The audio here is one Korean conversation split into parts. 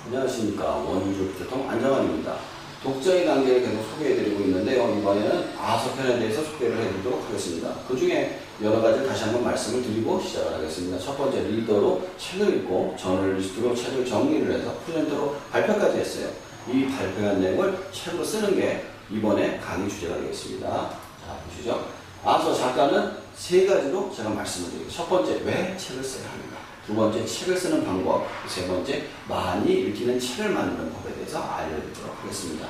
안녕하십니까. 원주교통 안정환입니다. 독자의 단계를 계속 소개해드리고 있는데요. 이번에는 아서편에 대해서 소개를 해드리도록 하겠습니다. 그 중에 여러 가지 다시 한번 말씀을 드리고 시작을 하겠습니다. 첫 번째, 리더로 책을 읽고 저널리스트로 책을 정리를 해서 프레젠터로 발표까지 했어요. 이 발표한 내용을 책으로 쓰는 게 이번에 강의 주제가 되겠습니다. 자, 보시죠. 앞서 작가는 세 가지로 제가 말씀을 드리고, 첫 번째, 왜 책을 써야 하는가? 두 번째, 책을 쓰는 방법. 세 번째, 많이 읽히는 책을 만드는 법에 대해서 알려드리도록 하겠습니다.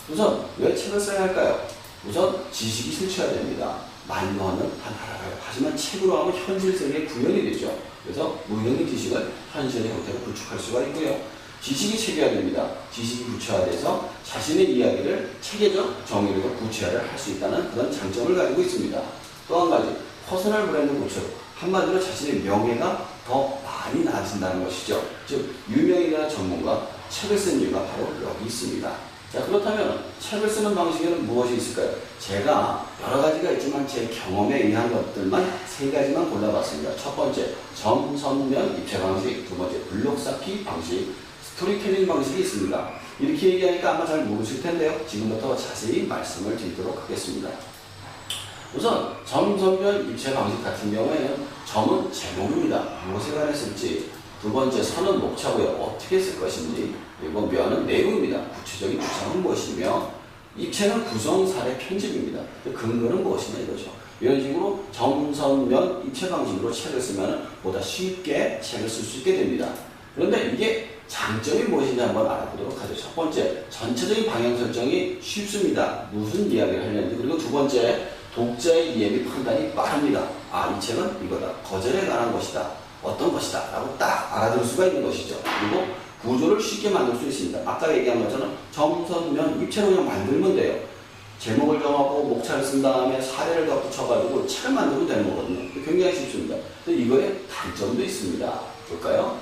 우선, 왜 책을 써야 할까요? 우선, 지식이 실체가 됩니다. 말로는 다 날아가요. 하지만 책으로 하면 현실 세계에 구현이 되죠. 그래서 무형의 지식을 현실의 형태로 구축할 수가 있고요. 지식이 체계화됩니다. 지식이 구체화돼서 자신의 이야기를 체계적 정의로 구체화를 할 수 있다는 그런 장점을 가지고 있습니다. 또 한 가지, 퍼스널 브랜드 구축. 한마디로 자신의 명예가 더 많이 나아진다는 것이죠. 즉, 유명인이나 전문가, 책을 쓴 이유가 바로 여기 있습니다. 자, 그렇다면 책을 쓰는 방식에는 무엇이 있을까요? 제가 여러 가지가 있지만 제 경험에 의한 것들만 세 가지만 골라봤습니다. 첫 번째, 점선면 입체 방식. 두 번째, 블록 쌓기 방식. 스토리텔링 방식이 있습니다. 이렇게 얘기하니까 아마 잘 모르실 텐데요. 지금부터 자세히 말씀을 드리도록 하겠습니다. 우선 점선면 입체 방식 같은 경우에는 점은 제목입니다. 무엇에 관해 쓸지. 두 번째, 선은 목차고요. 어떻게 쓸 것인지. 그리고 면은 내용입니다. 구체적인 주장은 무엇이며, 입체는 구성, 사례, 편집입니다. 근거는 무엇이냐 이거죠. 이런 식으로 점선면 입체 방식으로 책을 쓰면 보다 쉽게 책을 쓸 수 있게 됩니다. 그런데 이게 장점이 무엇인지 한번 알아보도록 하죠. 첫 번째, 전체적인 방향 설정이 쉽습니다. 무슨 이야기를 하려는지. 그리고 두 번째, 독자의 이해 및 판단이 빠릅니다. 아, 이 책은 이거다. 거절에 관한 것이다. 어떤 것이다. 라고 딱 알아들을 수가 있는 것이죠. 그리고 구조를 쉽게 만들 수 있습니다. 아까 얘기한 것처럼 점선면 입체로 그냥 만들면 돼요. 제목을 정하고 목차를 쓴 다음에 사례를 덧붙여가지고 책을 만들면 되는 거거든요. 굉장히 쉽습니다. 근데 이거에 단점도 있습니다. 볼까요?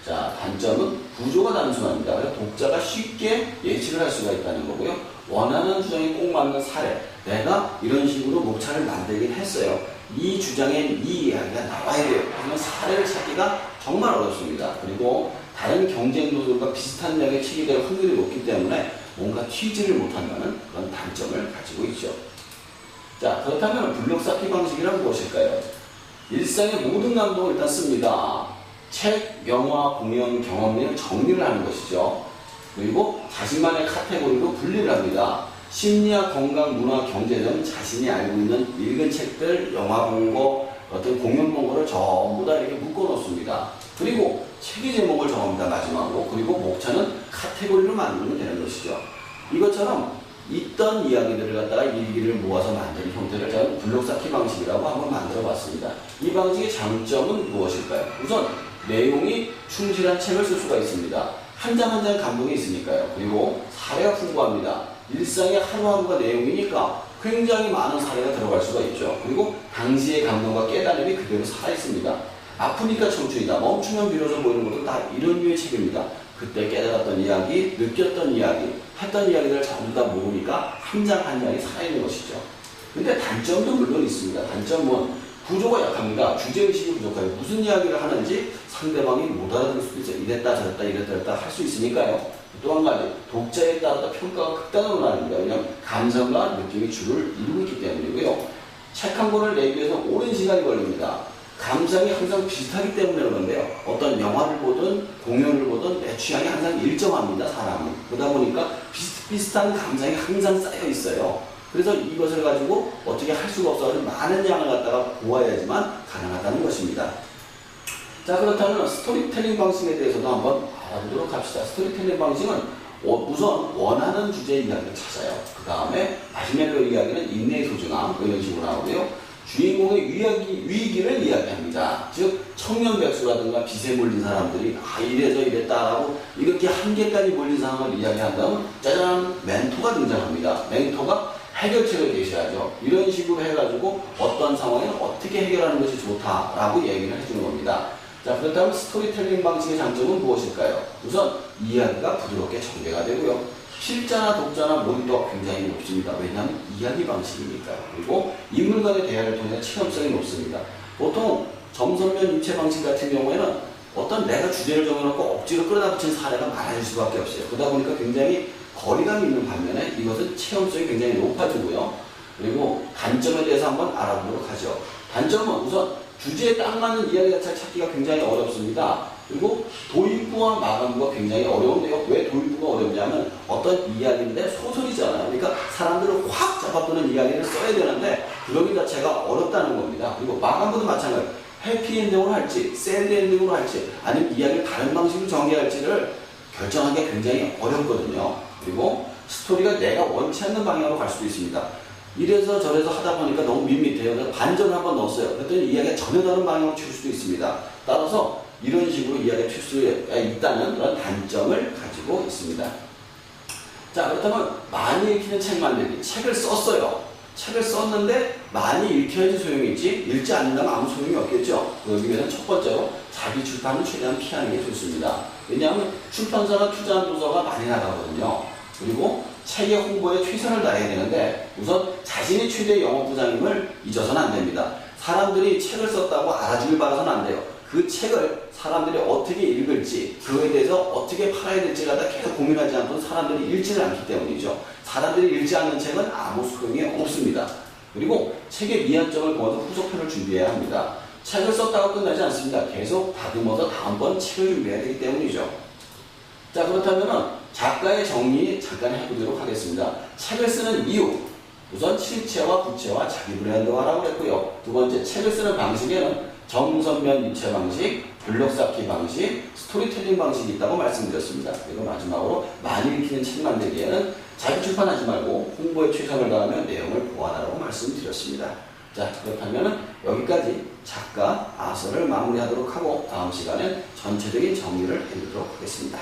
자, 단점은 구조가 단순합니다. 그래서 독자가 쉽게 예측을 할 수가 있다는 거고요. 원하는 주장에 꼭 맞는 사례. 내가 이런 식으로 목차를 만들긴 했어요. 이 주장엔 이 이야기가 나와야 돼요. 하지만 사례를 찾기가 정말 어렵습니다. 그리고 다른 경쟁 도들과 비슷한 내용의 책이 될 확률이 높기 때문에 뭔가 튀지를 못한다는 그런 단점을 가지고 있죠. 자, 그렇다면 블록 쌓기 방식이란 무엇일까요? 일상의 모든 감동을 일단 씁니다. 책, 영화, 공연, 경험 등을 정리를 하는 것이죠. 그리고 자신만의 카테고리로 분리를 합니다. 심리학, 건강, 문화, 경제 등 자신이 알고 있는 읽은 책들, 영화 본 거, 어떤 공연 본 거를 전부 다 이렇게 묶어 놓습니다. 그리고 책의 제목을 정합니다. 마지막으로. 그리고 목차는 카테고리로 만들면 되는 것이죠. 이것처럼 있던 이야기들을 갖다가 일기를 모아서 만드는 형태를 저는 블록 쌓기 방식이라고 한번 만들어 봤습니다. 이 방식의 장점은 무엇일까요? 우선 내용이 충실한 책을 쓸 수가 있습니다. 한 장 한 장 감동이 있으니까요. 그리고 사례가 풍부합니다. 일상의 하루하루가 내용이니까 굉장히 많은 사례가 들어갈 수가 있죠. 그리고 당시의 감동과 깨달음이 그대로 살아있습니다. 아프니까 청춘이다. 멈추면 비로소 보이는 것도 다 이런 류의 책입니다. 그때 깨달았던 이야기, 느꼈던 이야기, 했던 이야기를 전부 다 모으니까 한 장 한 장이 살아있는 것이죠. 근데 단점도 물론 있습니다. 단점은 구조가 약합니다. 주제의식이 부족해요. 무슨 이야기를 하는지 상대방이 못 알아들을 수도 있어요. 이랬다 저랬다 이랬다 저랬다 할 수 있으니까요. 또 한 가지, 독자에 따라 평가가 극단으로 나뉩니다. 왜냐하면 감성과 느낌이 주를 이루고 있기 때문이고요. 책 한 권을 내기 위해서 오랜 시간이 걸립니다. 감상이 항상 비슷하기 때문에 그런데요. 어떤 영화를 보든 공연을 보든 내 취향이 항상 일정합니다. 사람은. 그러다 보니까 비슷비슷한 감상이 항상 쌓여 있어요. 그래서 이것을 가지고 어떻게 할 수가 없어서 많은 양을 갖다가 보아야지만 가능하다는 것입니다. 자, 그렇다면 스토리텔링 방식에 대해서도 한번 알아보도록 합시다. 스토리텔링 방식은 우선 원하는 주제의 이야기를 찾아요. 그 다음에 마지막으로 이야기는 인내의 소중함, 이런 식으로 나오고요. 주인공의 위기를 이야기합니다. 즉 청년 백수라든가 빚에 몰린 사람들이 이래서 이랬다라고 이렇게 한계까지 몰린 상황을 이야기한 다음 짜잔, 멘토가 등장합니다. 멘토가 해결책을 제시하죠. 이런 식으로 해가지고 어떤 상황에는 어떻게 해결하는 것이 좋다라고 얘기를 해주는 겁니다. 자, 그렇다면 스토리텔링 방식의 장점은 무엇일까요? 우선 이야기가 부드럽게 전개가 되고요. 필자나 독자나 몰입도가 굉장히 높습니다. 왜냐하면 이야기 방식이니까요. 그리고 인물 간의 대화를 통해 체험성이 높습니다. 보통 점선면 입체 방식 같은 경우에는 어떤 내가 주제를 정해놓고 억지로 끌어다 붙인 사례가 많아질 수밖에 없어요. 그러다 보니까 굉장히 거리감이 있는 반면에 이것은 체험성이 굉장히 높아지고요. 그리고 단점에 대해서 한번 알아보도록 하죠. 단점은 우선 주제에 딱 맞는 이야기 자체를 찾기가 굉장히 어렵습니다. 그리고 도입부와 마감부가 굉장히 어려운데요. 왜 도입부가 어렵냐면 어떤 이야기인데 소설이잖아요. 그러니까 사람들을 확 잡아두는 이야기를 써야 되는데 그러기 자체가 어렵다는 겁니다. 그리고 마감부도 마찬가지예요. 해피엔딩으로 할지 새드엔딩으로 할지 아니면 이야기를 다른 방식으로 전개할지를 결정하기가 굉장히 어렵거든요. 그리고 스토리가 내가 원치 않는 방향으로 갈 수도 있습니다. 이래서 저래서 하다 보니까 너무 밋밋해요. 그래서 반전을 한번 넣었어요. 그랬더니 이야기가 전혀 다른 방향으로 튈 수도 있습니다. 따라서 이런 식으로 이야기가 튈 수 있다는 그런 단점을 가지고 있습니다. 자, 그렇다면 많이 읽히는 책 만들기. 책을 썼어요. 책을 썼는데 많이 읽혀야지 소용이 있지 읽지 않는다면 아무 소용이 없겠죠. 그러기 위해서는 첫 번째로 자기 출판을 최대한 피하는 게 좋습니다. 왜냐하면 출판사가 투자한 도서가 많이 나가거든요. 그리고 책의 홍보에 최선을 다해야 되는데 우선 자신이 최대 영업부장임을 잊어서는 안 됩니다. 사람들이 책을 썼다고 알아주길 바라서는 안 돼요. 그 책을 사람들이 어떻게 읽을지 그거에 대해서 어떻게 팔아야 될지 갖다 계속 고민하지 않고는 사람들이 읽지를 않기 때문이죠. 사람들이 읽지 않는 책은 아무 소용이 없습니다. 그리고 책의 미완점을 보아서 후속편을 준비해야 합니다. 책을 썼다고 끝나지 않습니다. 계속 다듬어서 다음번 책을 준비해야 되기 때문이죠. 자, 그렇다면 작가의 정리 잠깐 해보도록 하겠습니다. 책을 쓰는 이유. 우선 실체와 부체와 자기 브랜드화라고 했고요. 두 번째, 책을 쓰는 방식에는 정선면 입체 방식, 블록 쌓기 방식, 스토리텔링 방식이 있다고 말씀드렸습니다. 그리고 마지막으로 많이 읽히는 책 만들기에는 자기 출판하지 말고 홍보에 최선을 다하며 내용을 보완하라고 말씀드렸습니다. 자, 그렇다면 여기까지 작가 아서를 마무리하도록 하고 다음 시간엔 전체적인 정리를 해보도록 하겠습니다.